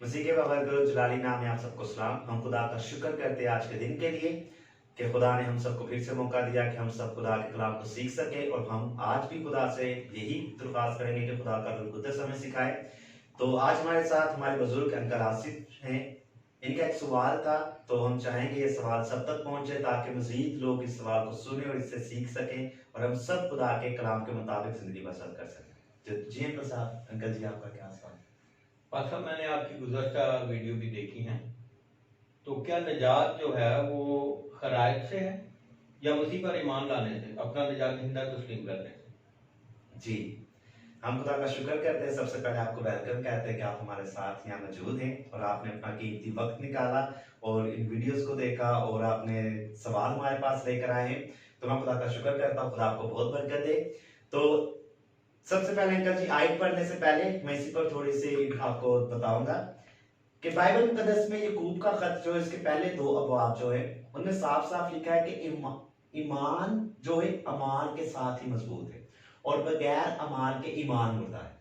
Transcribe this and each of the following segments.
मसीह के बाबर जलाली नाम में आप सबको सलाम। हम खुदा का शुक्र करते हैं आज के दिन के लिए कि खुदा ने हम सबको फिर से मौका दिया कि हम सब खुदा के कलाम को सीख सके, और हम आज भी खुदा से यही दरख्वास्त करेंगे कि खुदा का रूह कुद्दस हमें सिखाए। तो आज हमारे साथ हमारे बुजुर्ग अंकल आसिफ हैं। इनका एक सवाल था, तो हम चाहेंगे ये सवाल सब तक पहुंचे ताकि मजीद लोग इस सवाल को सुने और इससे सीख सकें और हम सब खुदा के कलाम के मुताबिक जिंदगी बसर कर सकें। तो जी अंकल साहब, अंकल जी आपका क्या सवाल? पासा मैंने आपकी गुज़श्ता वीडियो भी देखी हैं, तो क्या निजात जो है वो खरायत से है या उसी पर ईमान लाने से, अपना निजात जिंदा तस्लीम करने से? जी, हम खुदा का शुक्र करते हैं। सबसे पहले आपको वेलकम कहते हैं कि आप हमारे साथ यहाँ मौजूद हैं और आपने अपना कीमती वक्त निकाला और इन वीडियोस को देखा और आपने सवाल हमारे पास लेकर आए हैं। तो मैं खुदा का शुक्र करता हूँ, खुदा आपको बहुत बरकत दे। तो सबसे पहले अंकल जी, आयत पढ़ने से पहले मैं इसी पर थोड़ी सी आपको बताऊंगा कि बाइबल मुकद्दस में याकूब का खत जो इसके पहले दो अबवाब जो है उनमें साफ साफ लिखा है कि ईमान जो है अमाल के साथ ही मजबूत है और बगैर अमाल के ईमान मुर्दा है।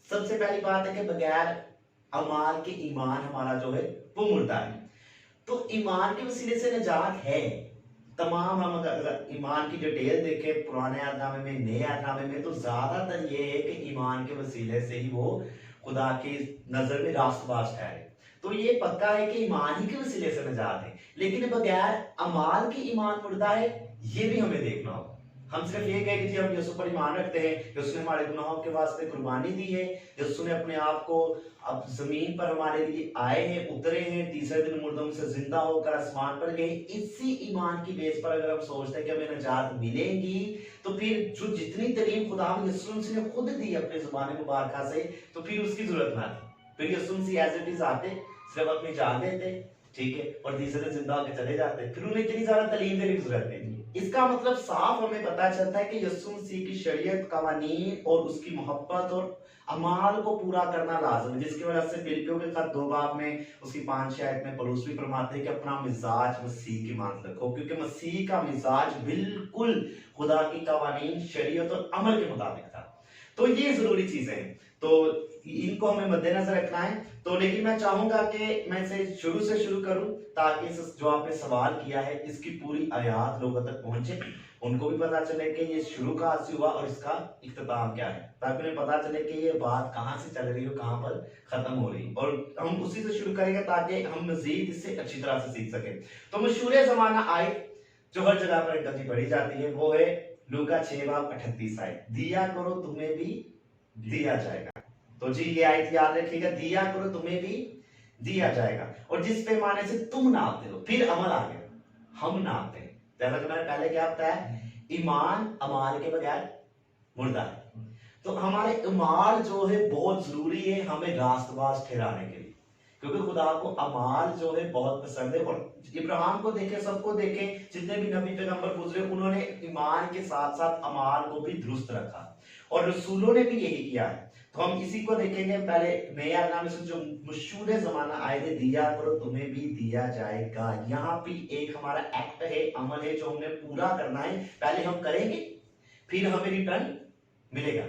सबसे पहली बात है कि बगैर अमाल के ईमान हमारा जो है वो मुर्दा है। तो ईमान के वसीले से निजात है। तमाम हम अगर ईमान की डिटेल देखें पुराने अहदनामे में, नए अहदनामे में, तो ज्यादातर ये है कि ईमान के वसीले से ही वो खुदा की नजर में रास्तबाज ठहरे। तो ये पक्का है कि ईमान ही के वसीले से निजात है, लेकिन बगैर अमाल के ईमान मुर्दा है, ये भी हमें देखना होगा। हम सिर्फ ये कहें कि जी हम यीशु पर ईमान रखते हैं, यीशु ने हमारे गुनाहों के वास्ते कुर्बानी दी है, यीशु ने अपने आप को अब जमीन पर हमारे लिए आए हैं, उतरे हैं, तीसरे दिन मुर्दों से जिंदा होकर आसमान पर गए। इसी ईमान की बेस पर अगर हम सोचते हैं कि हमें निजात मिलेगी, तो फिर जो जितनी तरीन खुदा यीशु मसीह ने खुद दी अपने जुबान मुबारक से, तो फिर उसकी जरूरत ना थी। फिर यीशु मसीह एज इट इज आते, सिर्फ अपनी जान देते, ठीक है, और तीसरे दिन जिंदा होकर चले जाते। फिर उन्हें इतनी ज्यादा तालीम देने की जरूरत नहीं थी। इसका मतलब साफ हमें पता चलता है कि यीशु मसीह की शरीयत, कवानीन और उसकी मोहब्बत और अमाल को पूरा करना लाजम है, जिसकी वजह से फिलिपियों के खत 2 बाब में उसकी 5 आयत में पौलुस भी फरमाते हैं कि अपना मिजाज मसीह की मान रखो, क्योंकि मसीह का मिजाज बिल्कुल खुदा की कवानीन, शरीयत और अमल के मुताबिक था। तो ये जरूरी चीजें हैं, तो इनको हमें मद्देनजर रखना है। तो लेकिन मैं चाहूंगा कि मैं इसे शुरू से शुरू करूं ताकि जो आपने सवाल किया है इसकी पूरी आयात लोगों तक पहुंचे, उनको भी पता चले कि ये शुरू कहां से हुआ और इसका इख्तिताम क्या है, ताकि उन्हें पता चले कि ये बात कहां से चल रही है और कहां पर खत्म हो रही है, और हम उसी से शुरू करेंगे ताकि हम मजीद इससे अच्छी तरह से सीख सकें। तो मशहूर जमाना आयत जो हर जगह पर गलती पढ़ी जाती है वो है लूका 6 बाब 38 आयत, दिया करो तुम्हें भी दिया जाएगा। तो जी ये आयत याद रखिएगा, दिया करो तुम्हें भी दिया जाएगा, और जिस पैमाने से तुम नापते हो, फिर अमल आ गया, हम नापते हैं। पहले क्या होता है, ईमान अमाल के बगैर मुर्दा है। तो हमारे अमाल जो है बहुत जरूरी है हमें रास्तबाज ठहराने के लिए, क्योंकि खुदा को अमाल जो है बहुत पसंद है। और इब्राहिम को देखें, सबको देखें, जितने भी नबी पैगंबर गुजरे उन्होंने ईमान के साथ साथ अमाल को भी दुरुस्त रखा, और रसूलों ने भी यही किया है। तो हम इसी को देखेंगे। पहले नया नाम से जो मशहूर जमाना आए थे, दिया करो तुम्हें भी दिया जाएगा, यहाँ भी एक हमारा एक्ट है, अमल है जो हमने पूरा करना है। पहले हम करेंगे फिर हमें रिटर्न मिलेगा।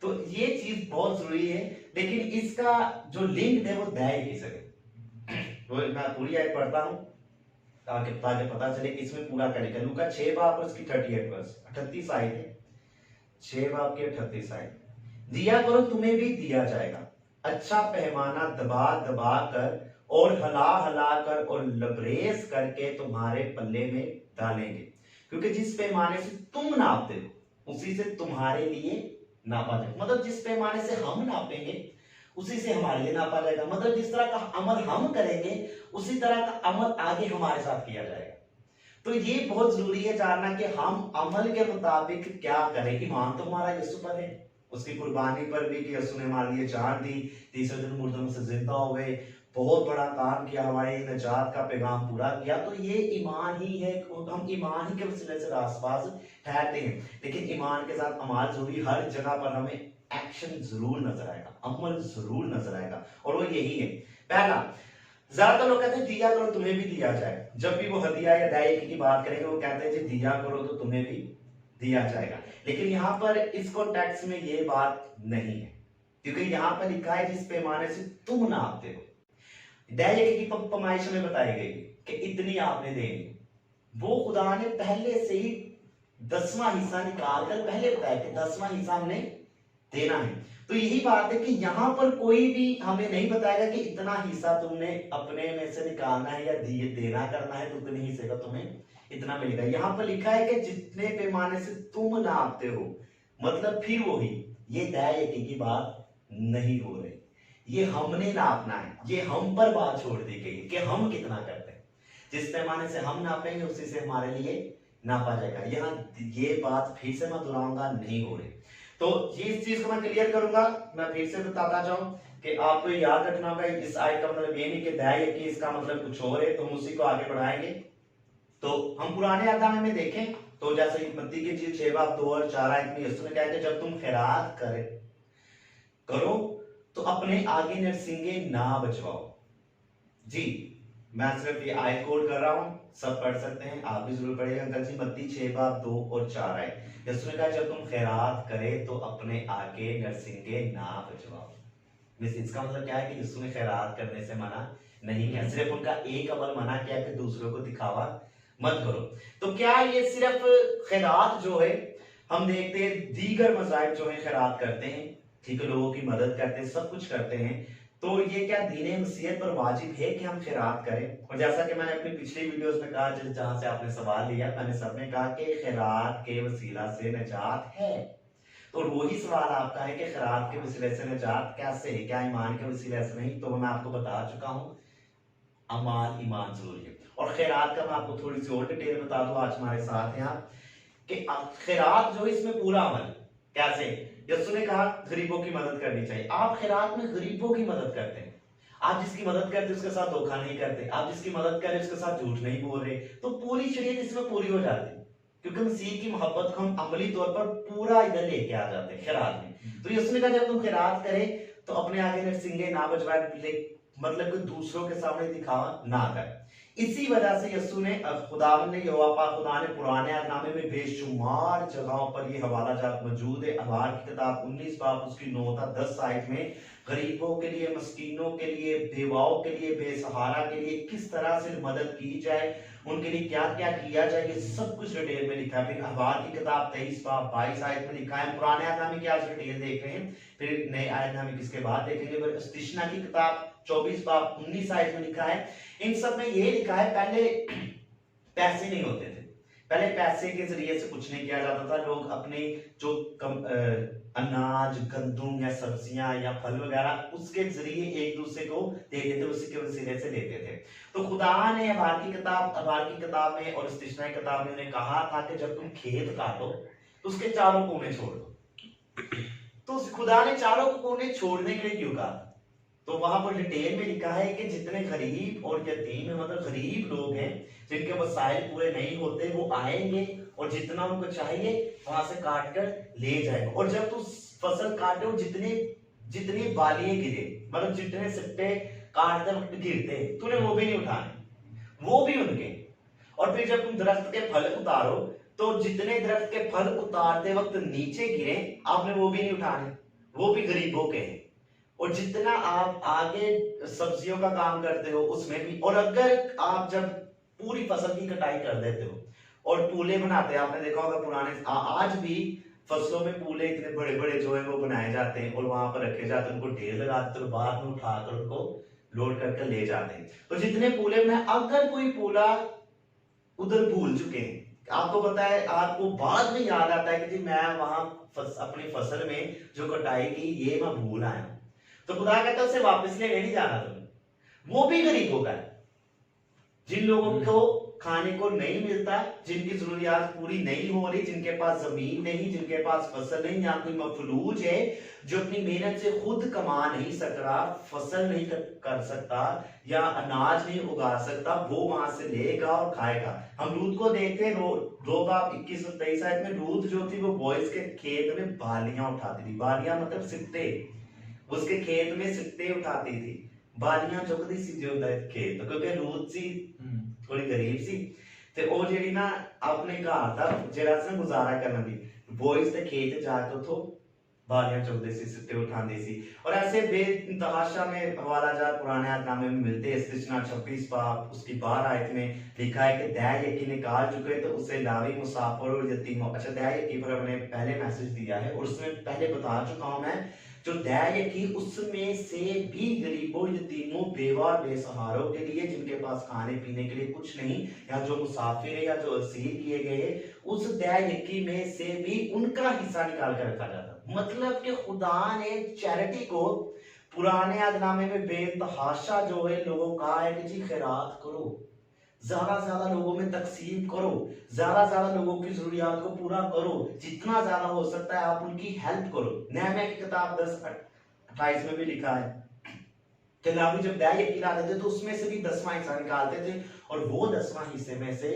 तो ये चीज बहुत जरूरी है, लेकिन इसका जो लिंक है वो दया की सके। वो मैं पूरी आयत पढ़ता हूं ताकि पता चले कि इसमें पूरा करेगा। लूका 6 बाब उसकी 38 वर्स 38 आयत है, 6 बाब के 38 आयत, दिया करो तुम्हें भी दिया जाएगा, अच्छा पैमाना दबा दबा कर और हला हला कर और लबरेज करके तुम्हारे पल्ले में डालेंगे, क्योंकि जिस पैमाने से तुम नापते हो उसी से तुम्हारे लिए नापा जाएगा। मतलब जिस पैमाने से हम नापेंगे उसी से हमारे लिए नापा जाएगा। मतलब जिस तरह का अमल हम करेंगे उसी तरह का अमल आगे हमारे साथ किया जाएगा। तो ये बहुत जरूरी है जानना कि हम अमल के मुताबिक क्या करें। ईमान तो हमारा यीशु पर है, उसकी कुर्बानी पर भी कि यीशु ने हमारे लिए जान दी, तीसरे दिन मुर्दों में से जिंदा हो गए, बहुत बड़ा काम किया, हमारे निजात का पैगाम पूरा किया। तो ये ईमान ही है, हम ईमान ही के वसीले से रास्तबाज ठहरते हैं। लेकिन ईमान के साथ अमाल जरूरी, हर जगह पर हमें एक्शन जरूर नजर आएगा, अमल जरूर नजर आएगा, और वो यही है। पहला, ज्यादातर लोग कहते हैं दिया करो तुम्हें भी दिया जाए। जब भी वो हदिया या दायिकी की बात करेंगे वो कहते हैं जी दिया करो तो तुम्हें भी दिया जाएगा। लेकिन यहाँ पर इस कॉन्टेक्स्ट में ये बात नहीं है, क्योंकि यहाँ पर लिखा है जिस पैमाने से तुम नापते हो। दैनिक की पैमाइश में बताई गई कि इतनी आपने देनी, वो खुदा ने पहले से ही 10वां हिस्सा निकाल कर पहले बताया कि 10वां हिस्सा हमने देना है। तो यही बात है कि यहाँ पर कोई भी हमें नहीं बताएगा कि इतना हिस्सा तुमने अपने में से निकालना है या देना करना है तो उतने हिस्से का तुम्हें इतना मिलेगा। यहाँ पर लिखा है कि जितने पैमाने से तुम नापते हो, मतलब फिर वही ये दैय की बात नहीं हो रही, ये हमने नापना है, ये हम पर बात छोड़ दी गई कि हम कितना करते हैं। जिस पैमाने से हम नापेंगे उसी से हमारे लिए नापा जाएगा। यहाँ ये बात फिर से मैं दोहराऊंगा नहीं हो रही। तो ये इस चीज को मैं क्लियर करूंगा, मैं फिर से बताता जाऊं कि आपको याद रखना होगा इस आयत का मतलब ये नहीं कि दैय की इसका मतलब कुछ और है, तो हम उसी को आगे बढ़ाएंगे। तो हम पुराने आदम में देखें तो जैसे मत्ती की चीज 6 बाब 2 और 4 आयत में यीशु ने कहा कि जब तुम खैरात करो तो अपने आगे नरसिंगे ना बचवाओ। जी मैं सिर्फ ये आयत कोड कर रहा हूं, सब पढ़ सकते हैं, आप भी जरूर पढ़िएगा अंकल जी। मत्ती 6 बाब 2 और 4 आयत यीशु ने कहा जब तुम खैरात करे तो अपने आगे नरसिंगे ना बचवाओ। इसका मतलब क्या है कि यीशु ने खैरात करने से मना नहीं किया, सिर्फ उनका एक अमल मना किया कि दूसरों को दिखावा मत करो। तो क्या ये सिर्फ खैरात जो है हम देखते हैं दीगर मज़ाहिब जो है खैरात करते हैं, ठीक है, लोगों की मदद करते हैं, सब कुछ करते हैं, तो ये क्या दीने मसीहत पर वाजिब है कि हम खैरात करें? और जैसा कि मैंने अपनी पिछली वीडियोस में कहा, जहां से आपने सवाल लिया, मैंने सबने कहा कि खैरात के वसीला से निजात है। तो वही सवाल आपका है कि खैरात के वसीले से निजात कैसे है, क्या ईमान के वसीले से नहीं? तो मैं आपको बता चुका हूं अमाल ईमान जरूरी है। और खैरात का मैं आपको थोड़ी सी और डिटेल बता दूं, आज हमारे साथ हैं आप कि खैरात जो इसमें पूरा अमल कैसे। यीशु ने कहा गरीबों की मदद करनी चाहिए, आप खैरात में गरीबों की मदद करते हैं, आप जिसकी मदद करते उसके साथ धोखा नहीं करते, आप जिसकी मदद कर रहे उसके साथ झूठ नहीं बोल रहे, तो पूरी शरीयत इसमें पूरी हो जाती है, क्योंकि मसीह की मोहब्बत को हम अमली तौर पर पूरा इधर लेके आ जाते हैं खैरात में। तो यीशु ने कहा जब तुम खैरात करे तो अपने आगे नरसिंगे ना बजवाए, मतलब कि दूसरों के सामने दिखावा ना करे। इसी वजह से यीशु ने खुदावंद ने यहोवा पाक खुदा ने पुराने अहदनामे में बेशुमार जगहों पर ये हवाला जात मौजूद है। अहबार की किताब 19 बाब उसकी 9 तक 10 आयत में गरीबों के लिए, मस्कीनों के लिए, बेवाओं के लिए, बेसहारा के लिए किस तरह से मदद की जाए, उनके लिए क्या क्या किया जाए, ये सब कुछ डिटेल में लिखा है। फिर अहबार की किताब 23 बाब 22 आयत में लिखा है। पुराने अहदनामे की आज डिटेल देख रहे हैं, फिर नए अहदनामे किसके बाद देखेंगे। फिर इस्तिशना की किताब 24 बाब 19 आयत में लिखा है। इन सब में ये लिखा है पहले पैसे नहीं होते थे, पहले पैसे के जरिए से कुछ नहीं किया जाता था। लोग अपने जो अनाज, गंदुम या सब्जियां या फल वगैरह उसके जरिए एक दूसरे को देते थे, उसी के वसीले से देते थे। तो खुदा ने अहबार की किताब में और इस्तिशना की किताब में उन्हें कहा था कि जब तुम खेत काटो तो उसके चारों कोने छोड़ दो। तो खुदा ने चारों कोने छोड़ने के लिए क्यों कहा? तो वहां पर डिटेल में लिखा है कि जितने गरीब और यतीम, मतलब गरीब लोग हैं जिनके वसाइल पूरे नहीं होते, वो आएंगे और जितना उनको चाहिए वहां से काट कर ले जाएंगे। और जब तू फसल काटे और जितनी बालियां गिरे, मतलब जितने सिट्टे काटते वक्त गिरते, तूने वो भी नहीं उठाने, वो भी उनके। और फिर जब तुम दरख्त के फल उतारो तो जितने दरख्त के फल उतारते वक्त नीचे गिरे, आपने वो भी नहीं उठाने, वो भी गरीबों के हैं। और जितना आप आगे सब्जियों का काम करते हो उसमें भी। और अगर आप जब पूरी फसल की कटाई कर देते हो और पूले बनाते हैं, आपने देखा होगा पुराने आज भी फसलों में पूले इतने बड़े बड़े जो है वो बनाए जाते हैं और वहां पर रखे जाते हैं, उनको ढेर लगा देते हैं, बाद में उठाकर उनको लोड करके ले जाते हैं। तो जितने पूले बनाए, अगर कोई पूला उधर भूल चुके हैं, आपको पता है, आपको बाद में याद आता है कि जी मैं वहां अपनी फसल में जो कटाई की ये मैं भूल आया, तो खुदा कहता है उसे वापस लेने नहीं जाना तुम्हें, वो भी गरीबों का है। जिन लोगों को खाने को नहीं मिलता, जिनकी जरूरियात पूरी नहीं हो रही, जिनके पास जमीन नहीं, जिनके पास फसल नहीं, या कोई मफलूज है जो अपनी मेहनत से खुद कमा नहीं सक रहा, फसल नहीं कर सकता या अनाज नहीं उगा सकता, वो वहां से लेगा और खाएगा। हम रूत को देखते हैं, 2 बाब 21 और 23 आयत में रूत जो थी वो बॉयज के खेत में बालियां उठाती थी। बालियां मतलब सिट्टे, उसके खेत में सिट्टे उठाती थी, बालियां चुकती सी जो खेत, क्योंकि रूत सी थोड़ी गरीब सी ते ओ जेडी ना अपने घर दा जेड़ा से गुजारा करना दी, बॉयज ते खेत जाके उतो बालियां चौदह सी सिट्टे उठांदे सी और ऐसे बेतहाशा में हवाला जात पुराने अहदनामे में मिलते हैं। इस्तिस्ना 26 बाब उसकी 12 आयत में लिखा है कि दया यकी निकाल चुके तो उसे लावी मुसाफिर और यतीमों, अच्छा दया यकी पर हमने पहले मैसेज दिया है और उसमें पहले बता चुका हूं मैं, जो दया यकी उसमें से भी गरीबों, यतीमों, बेवा और बेसहारों के लिए जिनके पास खाने पीने के लिए कुछ नहीं, या जो मुसाफिर है या जो असीर किए गए, उस दया यकी में से भी उनका हिस्सा निकाल कर रखा जाता। मतलब कि खुदा ने चैरिटी को पुराने अहदनामे में बेतहाशा जो है लोगों का है कि जी खैरात करो, ज्यादा से ज्यादा लोगों में तकसीम करो, ज्यादा से ज्यादा लोगों की जरूरियात को पूरा करो, जितना ज्यादा हो सकता है आप उनकी हेल्प करो। नहम्याह की किताब 10:28 में भी लिखा है कि लाभी जब दया यकी लाते थे तो उसमें से भी 10वां हिस्सा निकालते थे और वो 10वां हिस्से में से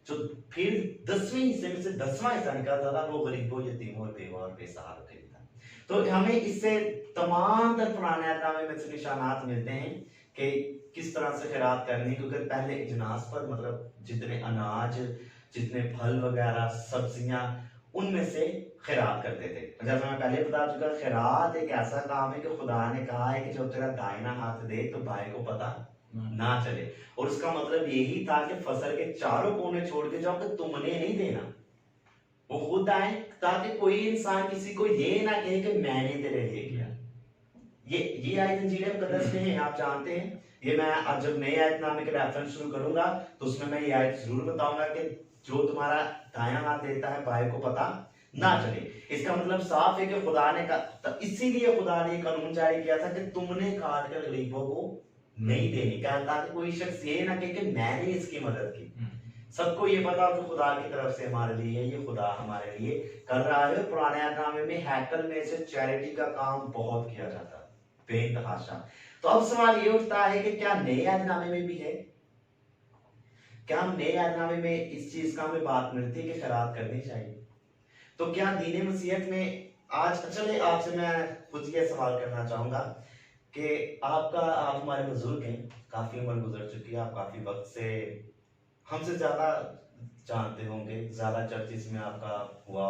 जो फिर 10वें हिस्से में से 10वां हिस्सा निकालता था वो गरीबों, यतीमों, बेवा और बेसहारों के लिए था। तो हमें इससे तमाम तर पुराने अहदनामे में से निशानात मिलते हैं कि किस तरह से खैरात करनी, क्योंकि पहले इजनास पर मतलब जितने अनाज, जितने फल वगैरह, सब्जियां, उनमें से खैरात करते थे। जैसा मैं पहले बता चुका, खैरात एक ऐसा काम है कि खुदा ने कहा है कि जब तेरा दाहिना हाथ दे तो बाएं को पता ना चले, और उसका मतलब यही था कि फसल के चारों कोने छोड़ के जाओ कि तुमने नहीं देना, वो खुद आए, ताकि कोई इंसान किसी को ये ना कहे कि मैंने तेरे लिए किया। ये आयत इंजील मुकद्दस में है, आप जानते हैं। ये मैं आज जब नए आयतनामे के रेफरेंस शुरू करूंगा तो उसमें मैं ये आयत जरूर बताऊंगा कि जो तुम्हारा दायां हाथ देता है बाएं को पता ना चले। इसका मतलब साफ है कि खुदा ने कहा, इसीलिए खुदा ने कानून जारी किया था कि तुमने काट कर गरीबों को नहीं देनी, ताकि कोई शख्स ये ना कहे कि मैंने इसकी मदद की। सबको ये पता हो कि खुदा की तरफ से हमारे लिए, ये खुदा हमारे लिए कर रहा है। पुराने अहदनामे में हैकल में से चैरिटी का काम बहुत किया जाता है, बेतहाशा। तो अब सवाल ये उठता है कि क्या नए अहदनामे में भी है? क्या हम नए अहदनामे में इस चीज का हमें बात मिलती है कि खैरात करनी चाहिए? तो क्या दीन मसीहत में आज, चले आपसे मैं खुद ये सवाल करना चाहूंगा कि आप हमारे बुजुर्ग हैं, काफी उम्र गुजर चुकी है, आप काफी वक्त से हमसे ज्यादा जानते होंगे, ज्यादा चर्चिस में आपका हुआ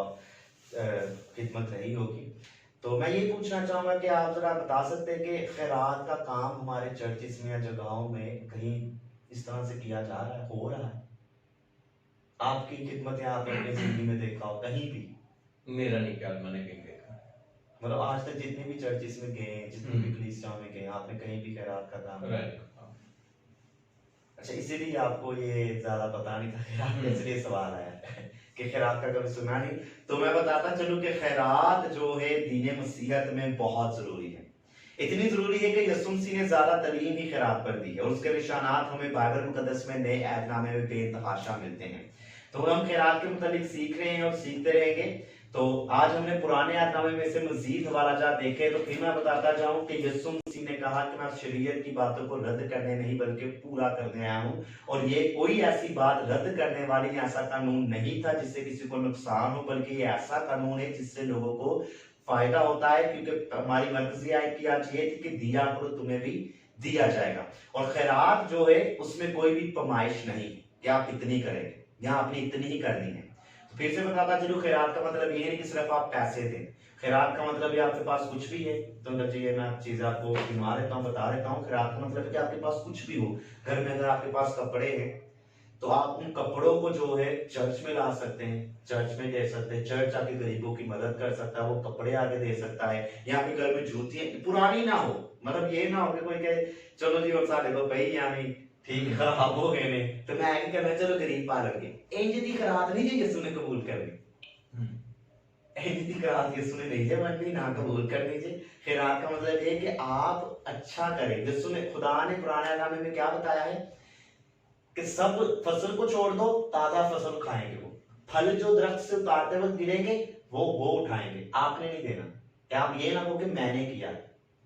खिदमत रही होगी। तो मैं ये पूछना चाहूंगा कि आप जरा बता सकते हैं कि खैरात का काम हमारे चर्चिस में या जगहों में कहीं इस तरह से किया जा रहा है, हो रहा है? आपकी खिदमत या आपने अपनी जिंदगी में देखा हो कहीं भी? मेरा नहीं ख्याल मैंने कहीं देखा। मतलब आज तक जितने भी चर्चिस में गए, जितनी भी कलीसियाओं में गए, आपने कहीं भी खैरात का काम नहीं? अच्छा, इसीलिए आपको ये ज्यादा पता नहीं था खैरात, इसलिए सवाल आया कि खैरात का कभी सुना नहीं। तो मैं बताता चलूं कि खैरात जो है दीन मसीहत में बहुत जरूरी है। इतनी जरूरी है कि यीशु मसीह ने ज्यादा तलीम ही खैरात पर दी है और उसके निशानात हमें बाइबल मुकद्दस में नए अहदनामे में बेतहाशा मिलते हैं। तो हम खैरात के मुतालिक सीख रहे हैं और सीखते रहेंगे। तो आज हमने पुराने अहदनामे में से मजीद हवाला जात देखे। तो फिर मैं बताता जाऊं कि यीशु मसीह ने कहा कि मैं शरीयत की बातों को रद्द करने नहीं बल्कि पूरा करने आया हूं, और ये कोई ऐसी बात रद्द करने वाली, ऐसा कानून नहीं था जिससे किसी को नुकसान हो, बल्कि ये ऐसा कानून है जिससे लोगों को फायदा होता है। क्योंकि हमारी मर्जी आयत की आज ये थी कि दिया करो तुम्हें भी दिया जाएगा, और खैरात जो है उसमें कोई भी पमाइश नहीं कि आप इतनी करेंगे या आपने इतनी ही करनी है। तो फिर से बताता चलूं, खैरात का मतलब ये नहीं कि सिर्फ आप पैसे दें। खैरात का मतलब ये आपके पास कुछ भी है, तो ये मैं चीज आपको गिनवा देता हूँ, बता देता हूँ। खैरात का मतलब है कि आपके पास कुछ भी हो, घर में अगर आपके पास कपड़े हैं तो आप उन कपड़ों को जो है चर्च में ला सकते हैं, चर्च में दे सकते हैं, चर्च आके गरीबों की मदद कर सकता है, वो कपड़े आगे दे सकता है। या आपके घर में जूती पुरानी ना हो, मतलब ये ना हो कि कोई कहे चलो जी और साढ़े दो पही यानी ठीक है खराब हो गए ने तो मैं आगे कहना चलो गरीब पालोगे। इंज दी खरात नहीं जी यीशु ने कबूल करनी, इंज दी खरात यीशु ने नहीं जे मननी ना कबूल करनी जी। खैरात का मतलब ये कि आप अच्छा करें। यीशु ने, खुदा ने पुराने अहदनामे में क्या बताया है कि सब फसल को छोड़ दो, ताजा फसल खाएंगे। वो फल जो दरख्त से उतारते वक्त गिरेंगे वो उठाएंगे, आपने नहीं देना। क्या आप ये ना हो कि मैंने किया,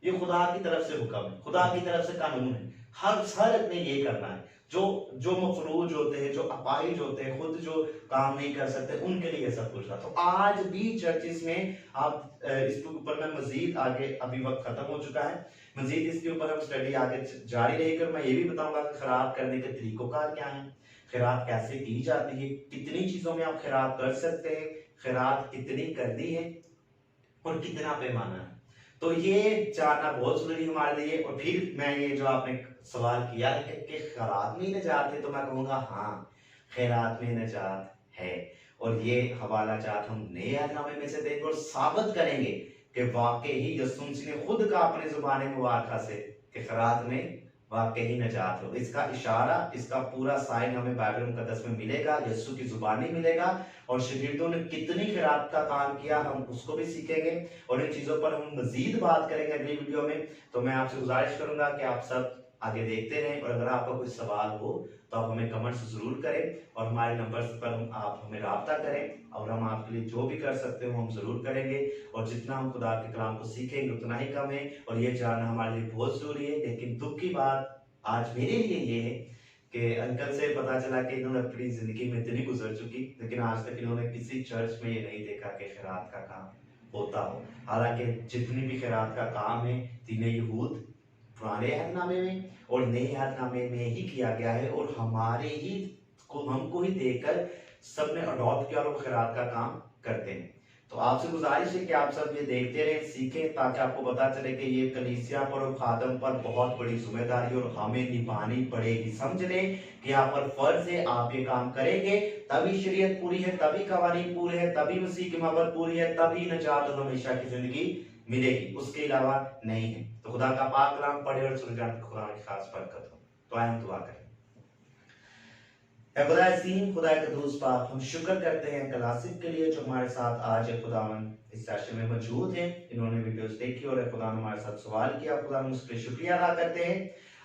ये खुदा की तरफ से हुक्म है, खुदा की तरफ से कानून है, हर ने ये करना है। जो मफरूज होते हैं, जो अपाहिज होते हैं, खुद जो काम नहीं कर सकते, उनके लिए सब कुछ था। तो आज भी चर्चिस में आप इसके ऊपर में मजीद आगे, अभी वक्त खत्म हो चुका है, मजीद इसके ऊपर हम स्टडी आगे जारी रहेगी। मैं ये भी बताऊंगा कि खैरात करने के तरीकोकार क्या है, खैरात कैसे की जाती है, कितनी चीजों में आप खैरात कर सकते हैं, खैरात कितनी कर दी है, और कितना पैमाना है। तो ये जानना बहुत जरूरी है हमारे लिए। और फिर मैं ये जो आपने सवाल किया है कि खैरात में ही निजात है, तो मैं कहूँगा हाँ, खैरात में निजात है। और ये हवाला जात हम नए अहदनामे में से देंगे और साबित करेंगे कि वाकई ही यस्सु मसीह ने खुद कहा अपने जुबान मुबारका से कि खैरात में वाकई निजात हो। इसका इशारा, इसका पूरा साइन हमें बाइबल मुकद्दस में मिलेगा, यस्सु की जुबानी मिलेगा। और शहीदों ने कितनी खैरात का काम किया हम उसको भी सीखेंगे और इन चीजों पर हम मजीद बात करेंगे अगली वीडियो में। तो मैं आपसे गुजारिश करूंगा कि आप सब आगे देखते रहें और अगर आपका कोई सवाल हो तो आप हमें कमेंट्स जरूर करें और हमारे नंबर्स पर आप हमें राब्ता करें और हम आपके लिए जो भी कर सकते हो हम जरूर करेंगे। और जितना हम खुदा के कलाम को सीखेंगे उतना ही कम है और ये जानना हमारे लिए बहुत जरूरी है। लेकिन दुख की बात आज मेरे लिए ये है कि अंकल से पता चला कि इन्होंने अपनी जिंदगी में इतनी गुजर चुकी, लेकिन आज तक इन्होंने किसी चर्च में ये नहीं देखा कि खैरात का काम होता हो। हालांकि जितनी भी खैरात का काम है दीन यहूद पुराने अहदनामे में और नए अहदनामे में ही किया गया है और हमारे ही को हमको ही देखकर सबने अडॉप्ट किया और वो खैरात का काम करते हैं। तो आपसे गुजारिश है कि आप सब ये देखते रहें, सीखें, ताकि आपको पता चले कि ये कलीसिया पर और खादम पर बहुत बड़ी जिम्मेदारी और हमें निभानी पड़ेगी। समझ लें कि यहाँ पर फर्ज है, आप ये काम करेंगे तभी शरीयत पूरी है, तभी कवानीन पूरे हैं, तभी मसीह की मोहब्बत पूरी है, तभी नजात और हमेशा की जिंदगी मिलेगी, उसके अलावा नहीं है। तो खुदा का पाक कलाम पढ़े और सुन जाने खुदा की खास बरकत हो। तो आए हम दुआ करें। खुदा अज़ीम, खुदा कदूस पाक, हम शुक्र करते हैं क्लासिक के लिए जो हमारे साथ आज खुदावन इस सेशन में मौजूद हैं। इन्होंने वीडियोस देखी और खुदा ने हमारे साथ सवाल किया, खुदा हम उसके शुक्रिया अदा करते हैं।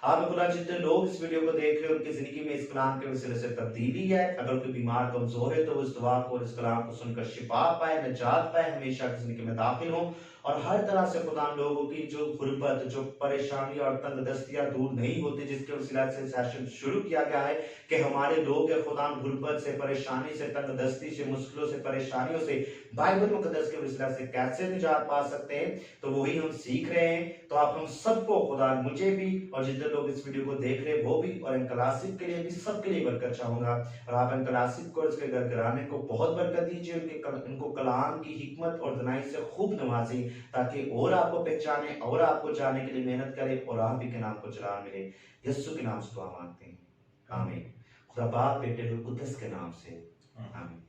आप खुदा जितने लोग इस वीडियो को देख रहे हैं उनकी जिंदगी में इस कलाम के वसीले से तब्दीली है। अगर कोई बीमार कमजोर है तो वो इस दुआ को और इस कलाम को सुनकर शिफा पाए, निजात पाए, हमेशा की जिंदगी में दाखिल हो और हर तरह से खुदा लोगों की जो गुर्बत, जो परेशानी और तंगदस्तियां दूर नहीं होती, जिसके वसीला से सेशन शुरू किया गया है कि हमारे लोग खुदा गुर्बत से, परेशानी से, तंगदस्ती से, मुश्किलों से, परेशानियों से बाइबल मुकद्दस के वसीला से कैसे निजात पा सकते हैं, तो वही हम सीख रहे हैं। तो आप हम सबको खुदा, मुझे भी और जितने लोग इस वीडियो को देख रहे हैं वो भी और क्लासिक के लिए भी, सबके लिए बरकत चाहूंगा। और आप क्लासिक को, इसके घर घराने को बहुत बरकत दीजिए, उनको कलाम की हिकमत और दनाई से खूब नवाजी, ताकि और आपको पहचाने और आपको जाने के लिए मेहनत करे और आप ही के नाम को जलाल मिले। यस्सु के नाम से दुआ मांगते हैं, आमीन। खुदा बाप, बेटे और कुद्दस के नाम से, आमीन।